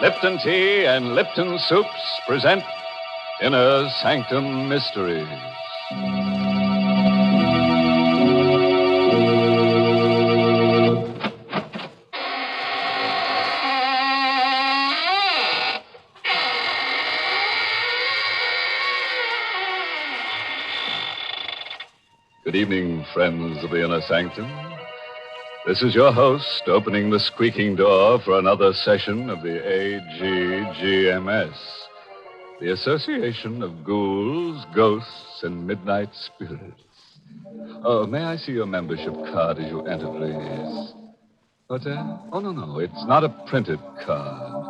Lipton Tea and Lipton Soups present Inner Sanctum Mysteries. Good evening, friends of the Inner Sanctum. This is your host opening the squeaking door for another session of the AGGMS, the Association of Ghouls, Ghosts, and Midnight Spirits. Oh, may I see your membership card as you enter, please? What, Oh, no, it's not a printed card.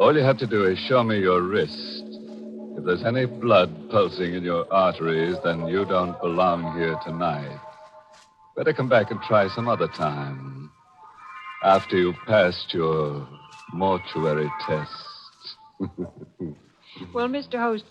All you have to do is show me your wrist. If there's any blood pulsing in your arteries, then you don't belong here tonight. Better come back and try some other time. After you've passed your mortuary test. Well, Mr. Host,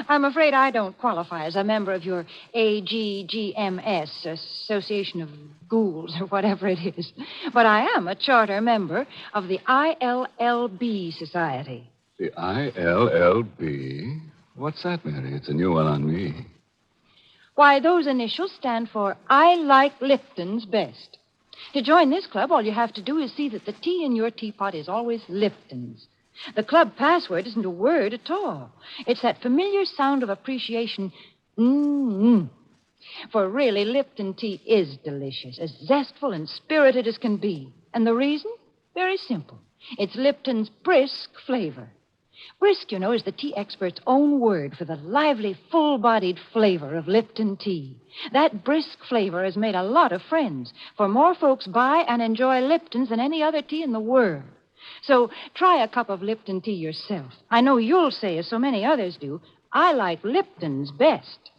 I'm afraid I don't qualify as a member of your AGGMS, Association of Ghouls, or whatever it is. But I am a charter member of the ILLB Society. The ILLB? What's that, Mary? It's a new one on me. Why, those initials stand for I Like Lipton's Best. To join this club, all you have to do is see that the tea in your teapot is always Lipton's. The club password isn't a word at all. It's that familiar sound of appreciation, mm-mm. For really, Lipton tea is delicious, as zestful and spirited as can be. And the reason? Very simple. It's Lipton's brisk flavor. Brisk, you know, is the tea expert's own word for the lively, full-bodied flavor of Lipton tea. That brisk flavor has made a lot of friends, for more folks buy and enjoy Lipton's than any other tea in the world. So try a cup of Lipton tea yourself. I know you'll say, as so many others do, I like Lipton's best.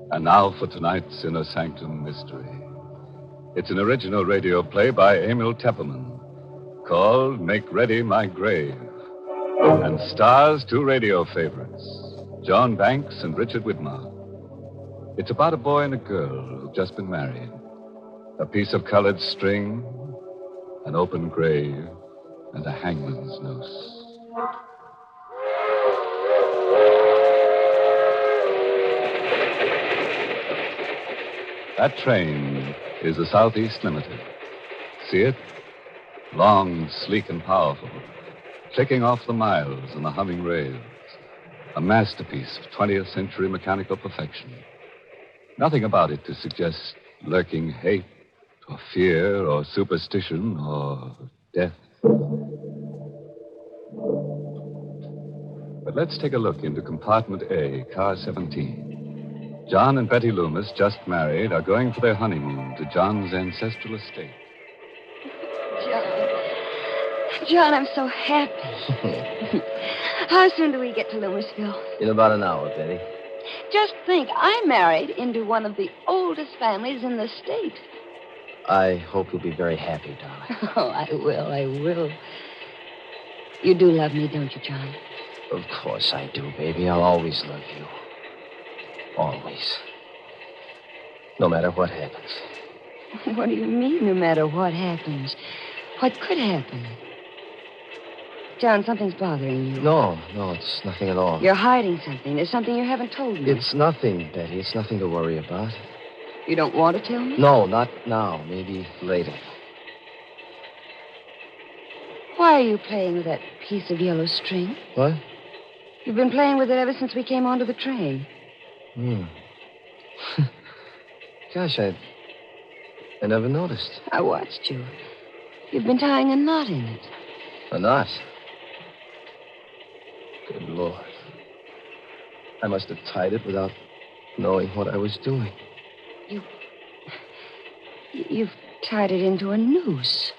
And now for tonight's Inner Sanctum Mystery. It's an original radio play by Emil Tepperman called Make Ready My Grave, and stars two radio favorites, John Banks and Richard Widmark. It's about a boy and a girl who've just been married. A piece of colored string, an open grave, and a hangman's noose. That train is the Southeast Limited. See it? Long, sleek, and powerful, clicking off the miles and the humming rails. A masterpiece of 20th century mechanical perfection. Nothing about it to suggest lurking hate or fear or superstition or death. But let's take a look into compartment A, car 17. John and Betty Loomis, just married, are going for their honeymoon to John's ancestral estate. John, I'm so happy. How soon do we get to Louisville? In about an hour, Betty. Just think, I married into one of the oldest families in the state. I hope you'll be very happy, darling. Oh, I will. You do love me, don't you, John? Of course I do, baby. I'll always love you. Always. No matter what happens. What do you mean, no matter what happens? What could happen? John, something's bothering you. No, it's nothing at all. You're hiding something. There's something you haven't told me. It's nothing, Betty. It's nothing to worry about. You don't want to tell me? No, not now. Maybe later. Why are you playing with that piece of yellow string? What? You've been playing with it ever since we came onto the train. Gosh, I never noticed. I watched you. You've been tying a knot in it. A knot? Good Lord. I must have tied it without knowing what I was doing. You've tied it into a noose.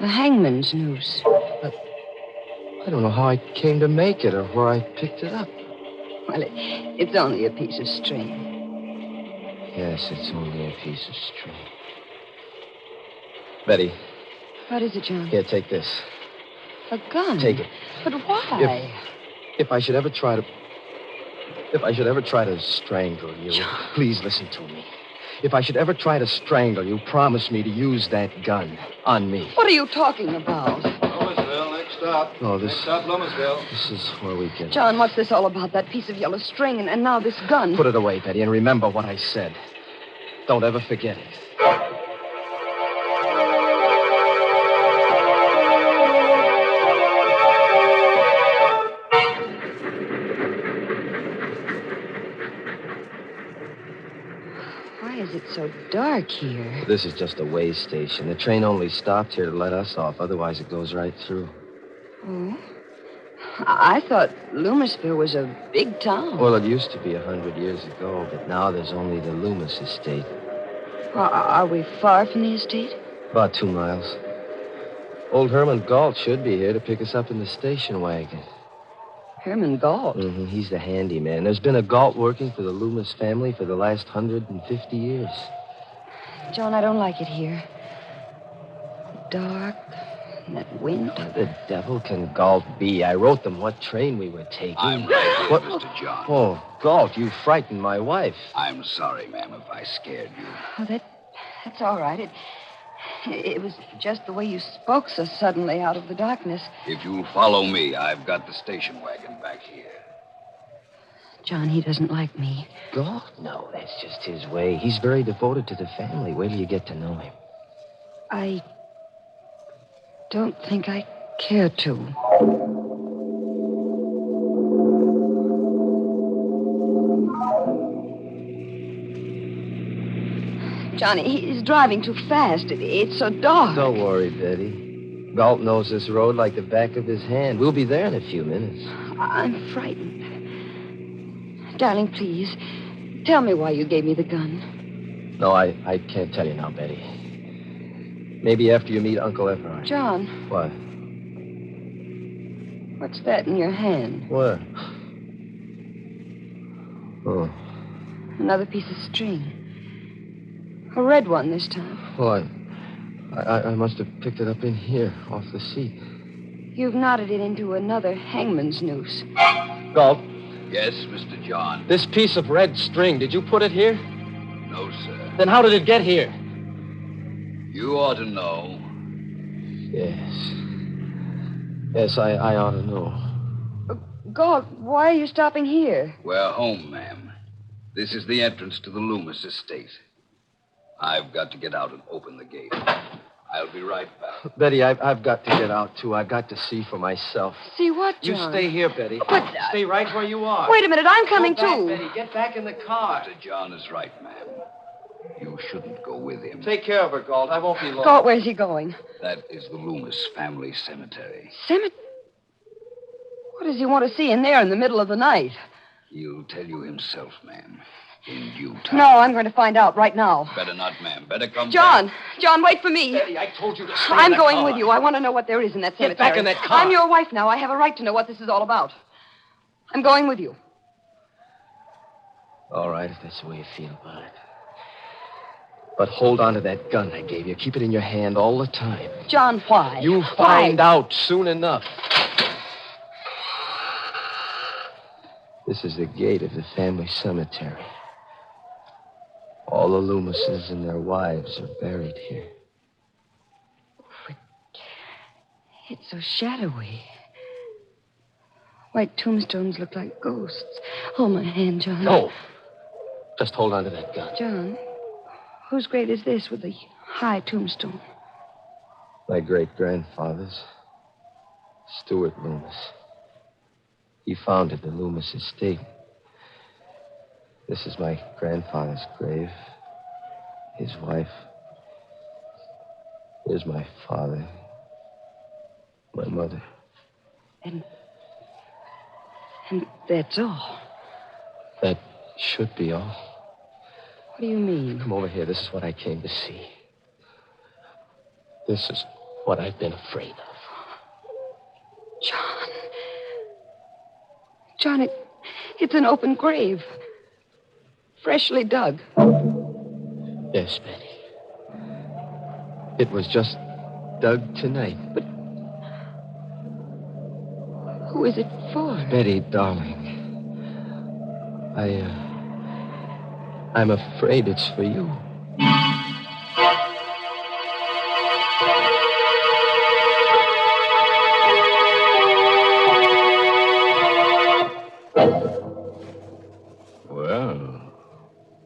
A hangman's noose. I don't know how I came to make it or where I picked it up. Well, it's only a piece of string. Yes, it's only a piece of string. Betty. What is it, John? Here, take this. A gun? Take it. But why? If I should ever try to... If I should ever try to strangle you, please listen to me. If I should ever try to strangle you, promise me to use that gun on me. What are you talking about? Loomisville, next stop. Oh, Next stop, Loomisville. This is where we get... John, what's this all about? That piece of yellow string and now this gun. Put it away, Betty, and remember what I said. Don't ever forget it. Why is it so dark here? This is just a way station. The train only stopped here to let us off. Otherwise, it goes right through. Oh? I thought Loomisville was a big town. Well, it used to be 100 years ago, but now there's only the Loomis estate. Are we far from the estate? About 2 miles. Old Herman Galt should be here to pick us up in the station wagon. Herman Galt? Mm-hmm. He's the handyman. There's been a Galt working for the Loomis family for the last 150 years. John, I don't like it here. Dark, and that wind. What the devil can Galt be? I wrote them what train we were taking. I'm right here, What? Mr. John. Oh, Galt, you frightened my wife. I'm sorry, ma'am, if I scared you. Oh, that's all right. It was just the way you spoke so suddenly out of the darkness. If you'll follow me, I've got the station wagon back here. John, he doesn't like me. Galt? No, that's just his way. He's very devoted to the family. Wait till you get to know him. I don't think I care to. Johnny, he's driving too fast. It's so dark. Don't worry, Betty. Galt knows this road like the back of his hand. We'll be there in a few minutes. I'm frightened. Darling, please, tell me why you gave me the gun. No, I can't tell you now, Betty. Maybe after you meet Uncle Everard. John, What? what's that in your hand? What? Oh. Another piece of string. A red one this time. Well, I must have picked it up in here, off the seat. You've knotted it into another hangman's noose. Galt, Yes, Mr. John. this piece of red string, did you put it here? No, sir. Then how did it get here? You ought to know. Yes. Yes, I ought to know. God, why are you stopping here? We're home, ma'am. This is the entrance to the Loomis estate. I've got to get out and open the gate. I'll be right back. Betty, I've got to get out, too. I've got to see for myself. See what, You John? stay here, Betty. But, Stay right where you are. Wait a minute, I'm coming Go back, too. Betty. Get back in the car. Mr. John is right, ma'am. You shouldn't go with him. Take care of her, Galt. I won't be long. God, where's he going? That is the Loomis family cemetery. Cemetery? What does he want to see in there in the middle of the night? He'll tell you himself, ma'am. In due time. No, I'm going to find out right now. Better not, ma'am. Better come John! back. John, wait for me. Betty, I told you to stay I'm in the going car. with you. I want to know what there is in that cemetery. Get back in that car. I'm your wife now. I have a right to know what this is all about. I'm going with you. All right, if that's the way you feel about it. But hold on to that gun I gave you. Keep it in your hand all the time. John, why? You'll find out soon enough. This is the gate of the family cemetery. All the Loomises and their wives are buried here. It's so shadowy. White tombstones look like ghosts. Hold my hand, John. No. Just hold on to that gun. John, whose grave is this with the high tombstone? My great-grandfather's, Stuart Loomis. He founded the Loomis estate. This is my grandfather's grave. His wife. Here's my father. My mother. And that's all. That should be all. What do you mean? Come over here. This is what I came to see. This is what I've been afraid of. John. John, it's an open grave. Freshly dug. Yes, Betty. It was just dug tonight. But Who is it for? Betty, darling, I'm afraid it's for you. Well,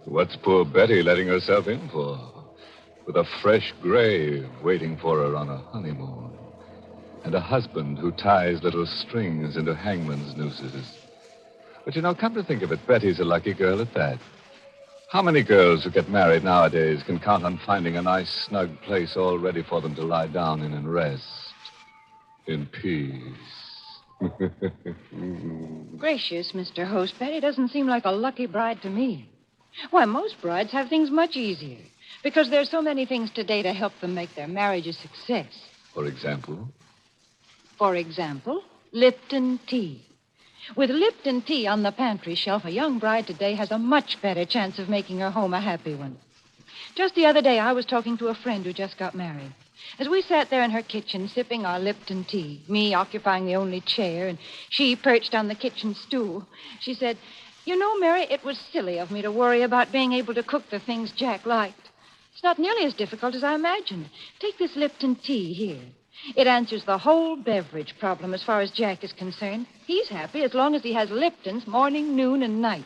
what's poor Betty letting herself in for? With a fresh grave waiting for her on a honeymoon. And a husband who ties little strings into hangman's nooses. But come to think of it, Betty's a lucky girl at that. How many girls who get married nowadays can count on finding a nice, snug place all ready for them to lie down in and rest? In peace. Gracious, Mr. Host, Betty doesn't seem like a lucky bride to me. Why, most brides have things much easier. Because there's so many things today to help them make their marriage a success. For example? For example, Lipton tea. With Lipton tea on the pantry shelf, a young bride today has a much better chance of making her home a happy one. Just the other day, I was talking to a friend who just got married. As we sat there in her kitchen sipping our Lipton tea, me occupying the only chair and she perched on the kitchen stool, she said, "You know, Mary, it was silly of me to worry about being able to cook the things Jack liked. It's not nearly as difficult as I imagined. Take this Lipton tea here. It answers the whole beverage problem as far as Jack is concerned. He's happy as long as he has Lipton's morning, noon, and night."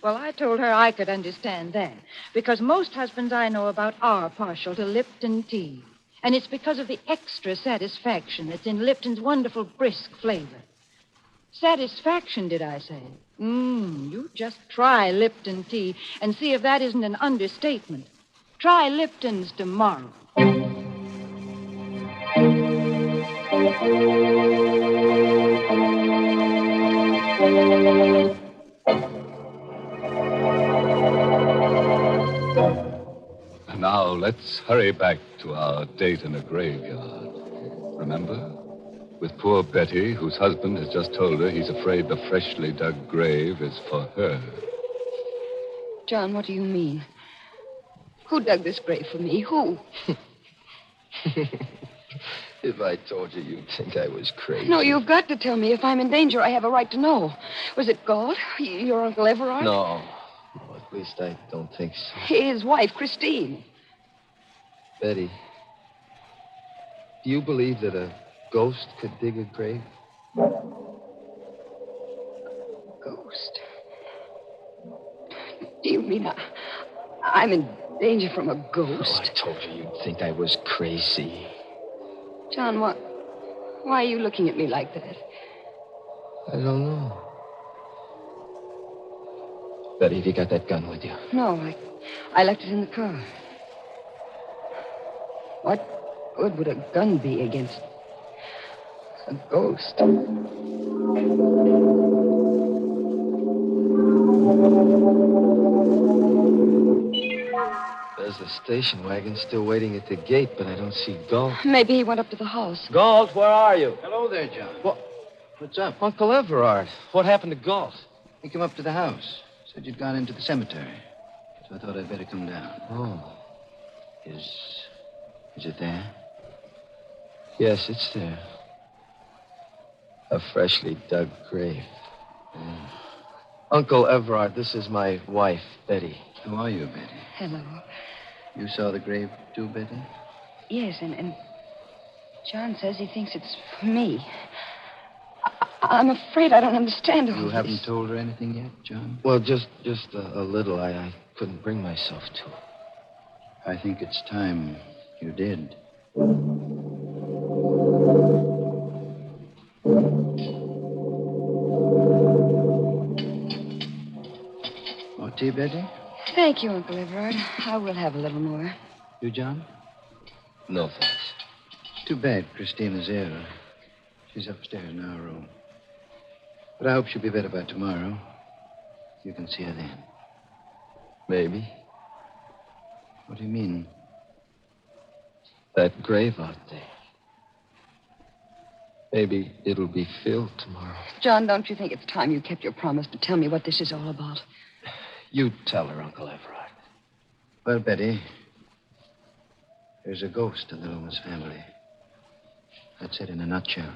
Well, I told her I could understand that, because most husbands I know about are partial to Lipton tea. And it's because of the extra satisfaction that's in Lipton's wonderful brisk flavor. Satisfaction, did I say? You just try Lipton tea and see if that isn't an understatement. Try Lipton's tomorrow. Now, let's hurry back to our date in a graveyard. Remember? With poor Betty, whose husband has just told her he's afraid the freshly dug grave is for her. John, what do you mean? Who dug this grave for me? Who? If I told you, you'd think I was crazy. No, you've got to tell me. If I'm in danger, I have a right to know. Was it Galt? Your Uncle Everard? No. No, at least I don't think so. His wife, Christine. Betty, do you believe that a ghost could dig a grave? Ghost? Do you mean I'm in danger from a ghost? Oh, I told you you'd think I was crazy. John, why are you looking at me like that? I don't know. Betty, have you got that gun with you? No, I left it in the car. What good would a gun be against a ghost? There's the station wagon still waiting at the gate, but I don't see Galt. Maybe he went up to the house. Galt, where are you? Hello there, John. What's up? Uncle Everard. What happened to Galt? He came up to the house. Said you'd gone into the cemetery. So I thought I'd better come down. Oh. Is it there? Yes, it's there. A freshly dug grave. Uncle Everard, this is my wife, Betty. Who are you, Betty? Hello. You saw the grave too, Betty? Yes, and John says he thinks it's for me. I'm afraid I don't understand all You this. haven't told her anything yet, John? Well, just a little. I couldn't bring myself to. I think it's time you did. More tea, Betty? Thank you, Uncle Everard. I will have a little more. You, John? No, thanks. Too bad Christine is ill. She's upstairs in our room. But I hope she'll be better by tomorrow. You can see her then. Maybe. What do you mean? That grave out there. Maybe it'll be filled tomorrow. John, don't you think it's time you kept your promise to tell me what this is all about? You tell her, Uncle Everard. Well, Betty, there's a ghost in the Loomis family. That's it in a nutshell.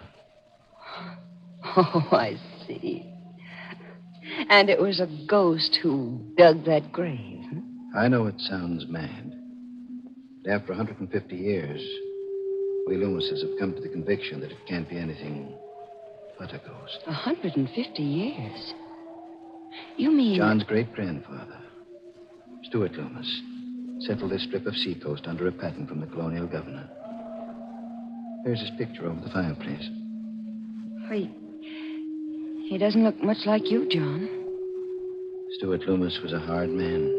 Oh, I see. And it was a ghost who dug that grave. Huh? I know it sounds mad. But after 150 years, we Loomises have come to the conviction that it can't be anything but a ghost. 150 years? You mean... John's great-grandfather, Stuart Loomis, settled this strip of seacoast under a patent from the colonial governor. There's his picture over the fireplace. He doesn't look much like you, John. Stuart Loomis was a hard man.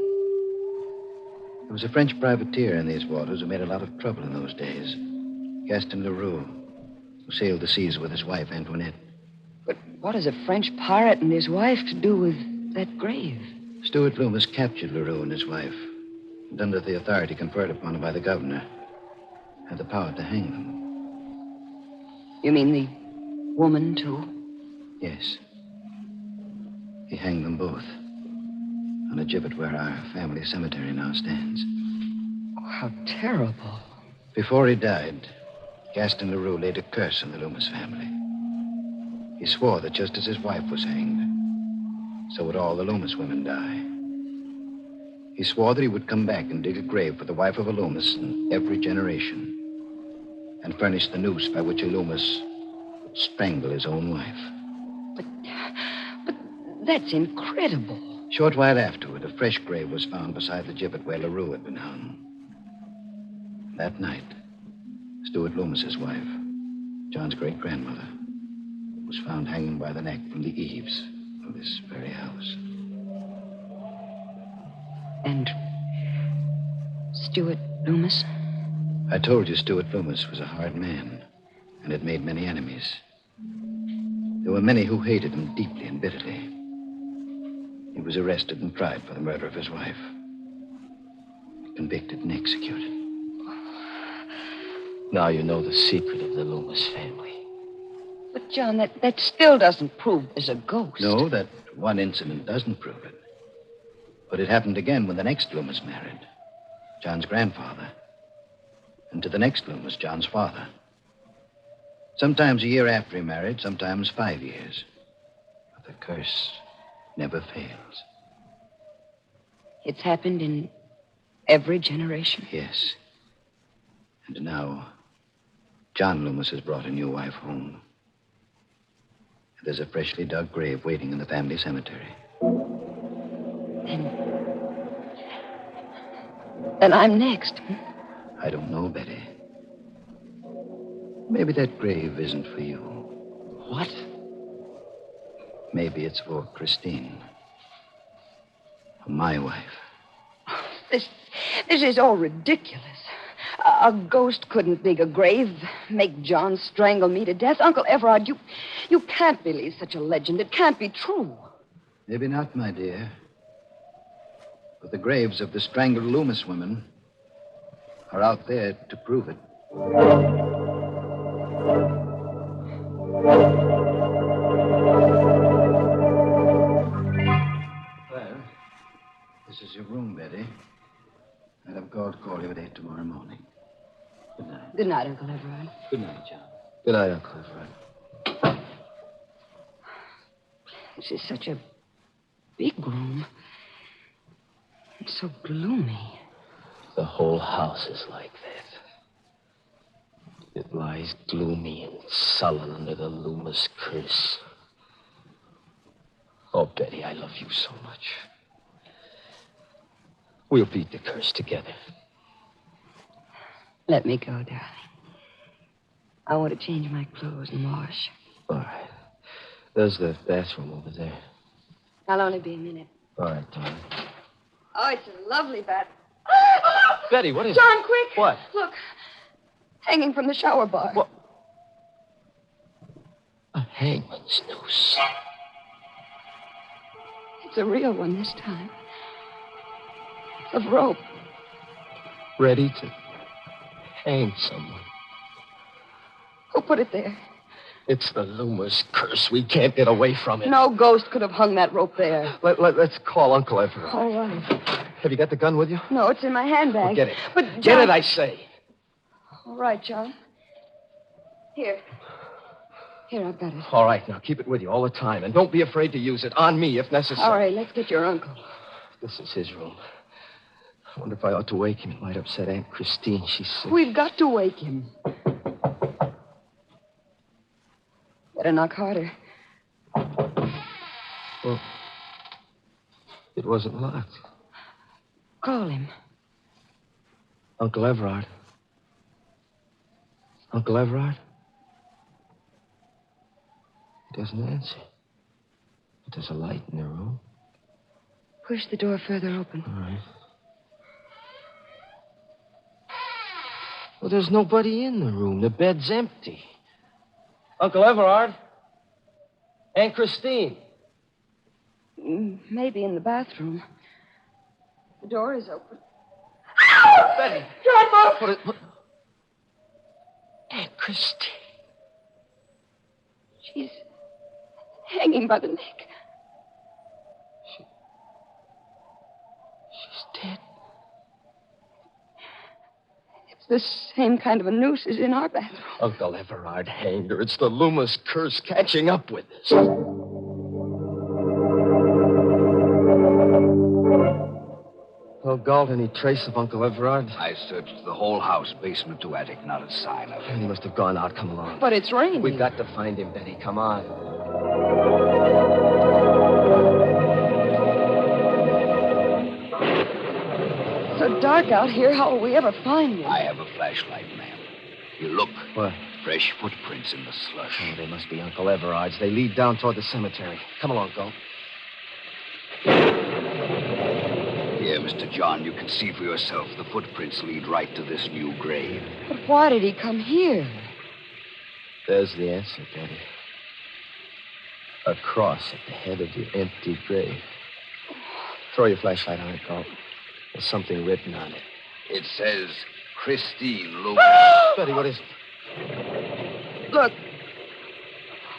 There was a French privateer in these waters who made a lot of trouble in those days. Gaston Leroux, who sailed the seas with his wife, Antoinette. But what has a French pirate and his wife to do with that grave? Stuart Loomis captured Leroux and his wife, and under the authority conferred upon him by the governor, had the power to hang them. You mean the woman, too? Yes. He hanged them both on a gibbet where our family cemetery now stands. Oh, how terrible. Before he died, Gaston Leroux laid a curse on the Loomis family. He swore that just as his wife was hanged, so would all the Loomis women die. He swore that he would come back and dig a grave for the wife of a Loomis in every generation and furnish the noose by which a Loomis would strangle his own wife. But that's incredible. Short while afterward, a fresh grave was found beside the gibbet where Leroux had been hung. That night, Stuart Loomis's wife, John's great-grandmother, was found hanging by the neck from the eaves of this very house. And Stuart Loomis? I told you Stuart Loomis was a hard man and had made many enemies. There were many who hated him deeply and bitterly. He was arrested and tried for the murder of his wife. Convicted and executed. Now you know the secret of the Loomis family. But, John, that still doesn't prove there's a ghost. No, that one incident doesn't prove it. But it happened again when the next Loomis married, John's grandfather. And to the next Loomis, John's father. Sometimes a year after he married, sometimes 5 years. But the curse never fails. It's happened in every generation? Yes. And now, John Loomis has brought a new wife home. There's a freshly dug grave waiting in the family cemetery. Then I'm next. I don't know, Betty. Maybe that grave isn't for you. What? Maybe it's for Christine. For my wife. This is all ridiculous. A ghost couldn't dig a grave, make John strangle me to death. Uncle Everard, you can't believe such a legend. It can't be true. Maybe not, my dear. But the graves of the strangled Loomis women are out there to prove it. Well, this is your room, Betty. I'll have called to call you at 8 tomorrow morning. Good night. Good night, Uncle Everard. Good night, John. Good night, Uncle Everard. This is such a big room. It's so gloomy. The whole house is like that. It lies gloomy and sullen under the Loomis curse. Oh, Betty, I love you so much. We'll beat the curse together. Let me go, darling. I want to change my clothes and wash. All right. There's the bathroom over there. I'll only be a minute. All right, darling. Oh, it's a lovely bath. Betty, what is it? John, quick. What? Look. Hanging from the shower bar. What? A hangman's noose. It's a real one this time. Of rope. Ready to hang someone. Who put it there? It's the Loomis curse. We can't get away from it. No ghost could have hung that rope there. Let's call Uncle Everard. All right. Have you got the gun with you? No, it's in my handbag. Well, get it. But John... Get it, I say. All right, John. Here. Here, I've got it. All right, now keep it with you all the time. And don't be afraid to use it. On me, if necessary. All right, let's get your uncle. This is his room. I wonder if I ought to wake him. It might upset Aunt Christine. She's sick. We've got to wake him. Better knock harder. Well, it wasn't locked. Call him. Uncle Everard. Uncle Everard? He doesn't answer. But there's a light in the room. Push the door further open. All right. Well, there's nobody in the room. The bed's empty. Uncle Everard? Aunt Christine? Maybe in the bathroom. The door is open. Betty! John, What? Aunt Christine. She's hanging by the neck. She's dead. It's the same kind of a noose as in our bathroom. Uncle Everard hanged her. It's the Loomis curse catching up with us. Oh, Galt, any trace of Uncle Everard? I searched the whole house, basement to attic, not a sign of him. He must have gone out. Come along. But it's raining. We've got to find him, Betty. Come on. So dark out here, how will we ever find him? I have a flashlight, ma'am. You look. What? Fresh footprints in the slush. Oh, they must be Uncle Everard's. They lead down toward the cemetery. Come along, Galt. Here, Mr. John, you can see for yourself. The footprints lead right to this new grave. But why did he come here? There's the answer, Betty. A cross at the head of the empty grave. Throw your flashlight on it, Galt. There's something written on it. It says Christine Loomis. Betty, what is it? Look.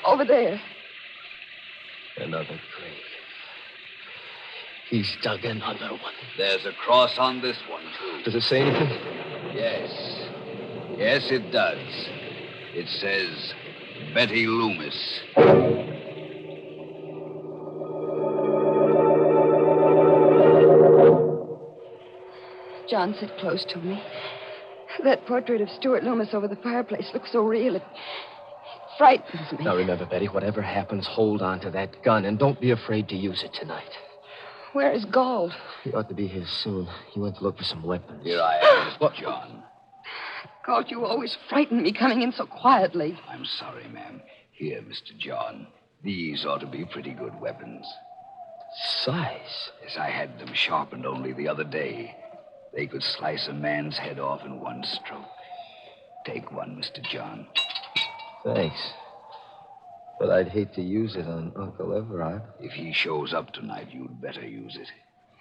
Over there. Another grave. He's dug another one. There's a cross on this one, too. Does it say anything? Yes. Yes, it does. It says Betty Loomis. John, sit close to me. That portrait of Stuart Loomis over the fireplace looks so real. It frightens me. Now, remember, Betty, whatever happens, hold on to that gun, and don't be afraid to use it tonight. Where is Galt? He ought to be here soon. He went to look for some weapons. Here I am, Mr. John. Galt, you always frighten me coming in so quietly. I'm sorry, ma'am. Here, Mr. John. These ought to be pretty good weapons. Size? Yes, I had them sharpened only the other day. They could slice a man's head off in one stroke. Take one, Mr. John. Thanks. But I'd hate to use it on Uncle Everard. If he shows up tonight, you'd better use it.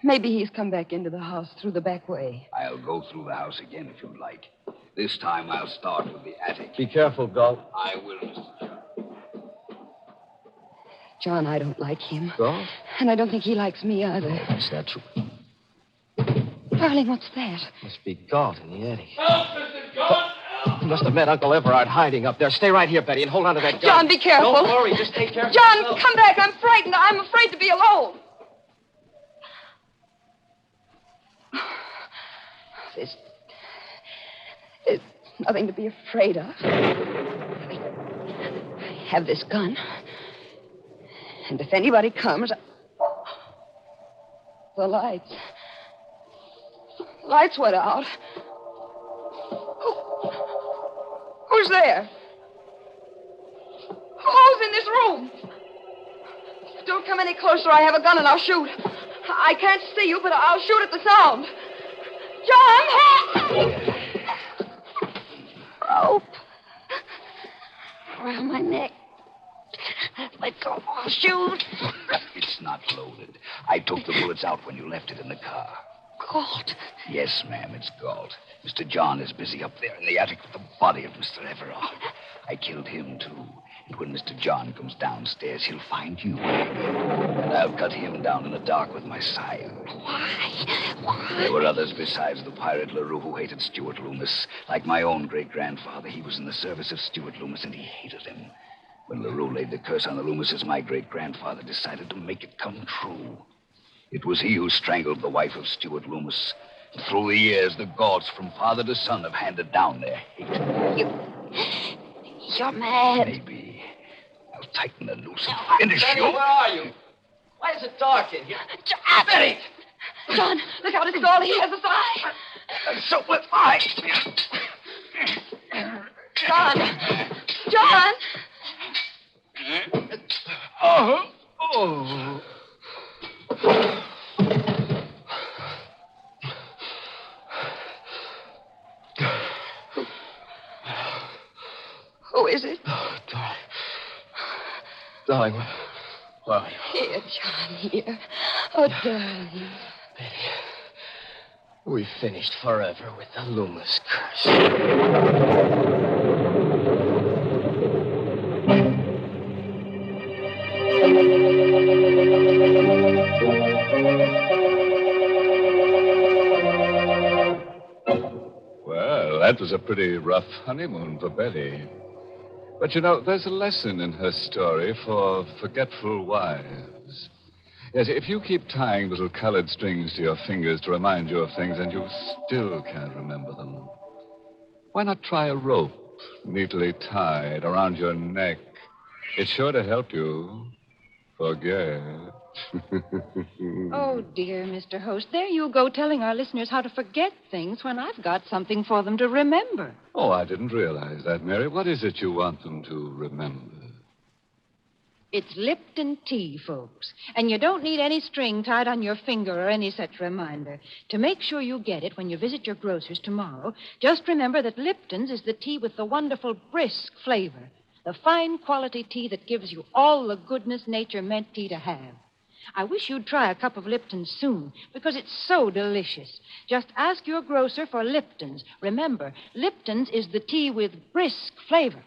Maybe he's come back into the house through the back way. I'll go through the house again if you'd like. This time I'll start with the attic. Be careful, Galt. I will, Mr. John. John, I don't like him. Galt? And I don't think he likes me either. Oh, that's not true. Darling, what's that? Must be Galt in the attic. Help, Mr. John! Help! He must have met Uncle Everard hiding up there. Stay right here, Betty, and hold on to that gun. John, be careful. Don't worry. Just take care of John, yourself. come back. I'm frightened. I'm afraid to be alone. There's nothing to be afraid of. I have this gun. And if anybody comes... The lights. The lights went out. Who's there? Who's in this room? Don't come any closer. I have a gun and I'll shoot. I can't see you, but I'll shoot at the sound. John! Rope. Around my neck. Let go. I'll shoot. It's not loaded. I took the bullets out when you left it in the car. Galt. Yes, ma'am, it's Galt. Mr. John is busy up there in the attic with the body of Mr. Everard. I killed him, too. And when Mr. John comes downstairs, he'll find you. And I'll cut him down in the dark with my scythe. Why? There were others besides the pirate LaRue who hated Stuart Loomis. Like my own great-grandfather, he was in the service of Stuart Loomis, and he hated him. When LaRue laid the curse on the Loomises, my great-grandfather decided to make it come true. It was he who strangled the wife of Stuart Loomis. And through the years, the Gaults, from father to son, have handed down their hate. You're mad. Maybe. I'll tighten the noose and finish Benny, you. where are you? Why is it dark in here? John! Benny! John, look out, it's Galt. He has us eye. And so will I. John! John! Oh. Who is it? Oh, darling, where are you? Here, John, here. Oh, darling. We finished forever with the Loomis curse. Well, that was a pretty rough honeymoon for Betty. But you know, there's a lesson in her story for forgetful wives. Yes, if you keep tying little colored strings to your fingers to remind you of things and you still can't remember them, why not try a rope neatly tied around your neck? It's sure to help you forget. Oh, dear, Mr. Host. There you go telling our listeners how to forget things when I've got something for them to remember. Oh, I didn't realize that, Mary. What is it you want them to remember? It's Lipton tea, folks. And you don't need any string tied on your finger or any such reminder. To make sure you get it when you visit your grocer's tomorrow, just remember that Lipton's is the tea with the wonderful brisk flavor. The fine quality tea that gives you all the goodness nature meant tea to have. I wish you'd try a cup of Lipton's soon, because it's so delicious. Just ask your grocer for Lipton's. Remember, Lipton's is the tea with brisk flavor.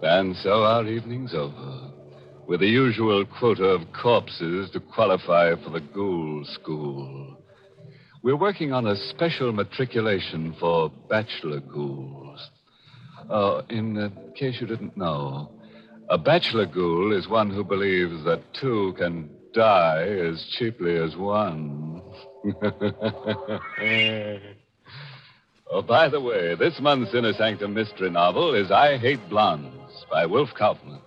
And so our evening's over, with the usual quota of corpses to qualify for the ghoul school. We're working on a special matriculation for bachelor ghouls. In case you didn't know, a bachelor ghoul is one who believes that two can die as cheaply as one. Oh, by the way, this month's Inner Sanctum mystery novel is I Hate Blondes by Wolf Kaufman.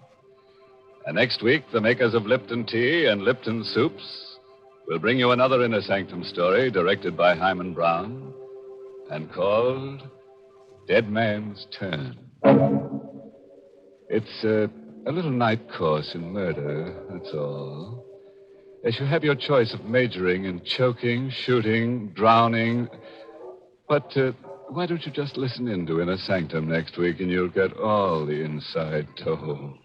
And next week, the makers of Lipton Tea and Lipton Soups will bring you another Inner Sanctum story directed by Hyman Brown and called Dead Man's Turn. It's a little night course in murder, that's all. As you have your choice of majoring in choking, shooting, drowning. But why don't you just listen in to Inner Sanctum next week and you'll get all the inside dough.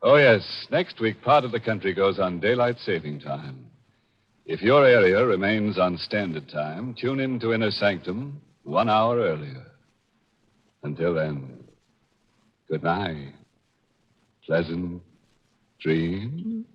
Oh, yes, next week part of the country goes on daylight saving time. If your area remains on standard time, tune in to Inner Sanctum 1 hour earlier. Until then, good night. Pleasant dreams.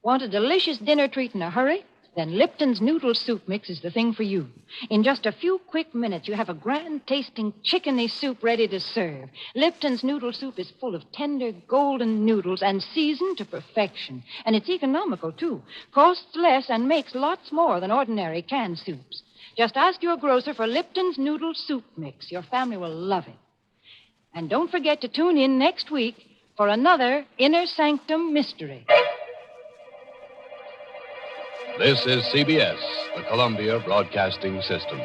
Want a delicious dinner treat in a hurry? Then Lipton's noodle soup mix is the thing for you. In just a few quick minutes, you have a grand-tasting chickeny soup ready to serve. Lipton's noodle soup is full of tender, golden noodles and seasoned to perfection. And it's economical, too. Costs less and makes lots more than ordinary canned soups. Just ask your grocer for Lipton's noodle soup mix. Your family will love it. And don't forget to tune in next week for another Inner Sanctum mystery. This is CBS, the Columbia Broadcasting System.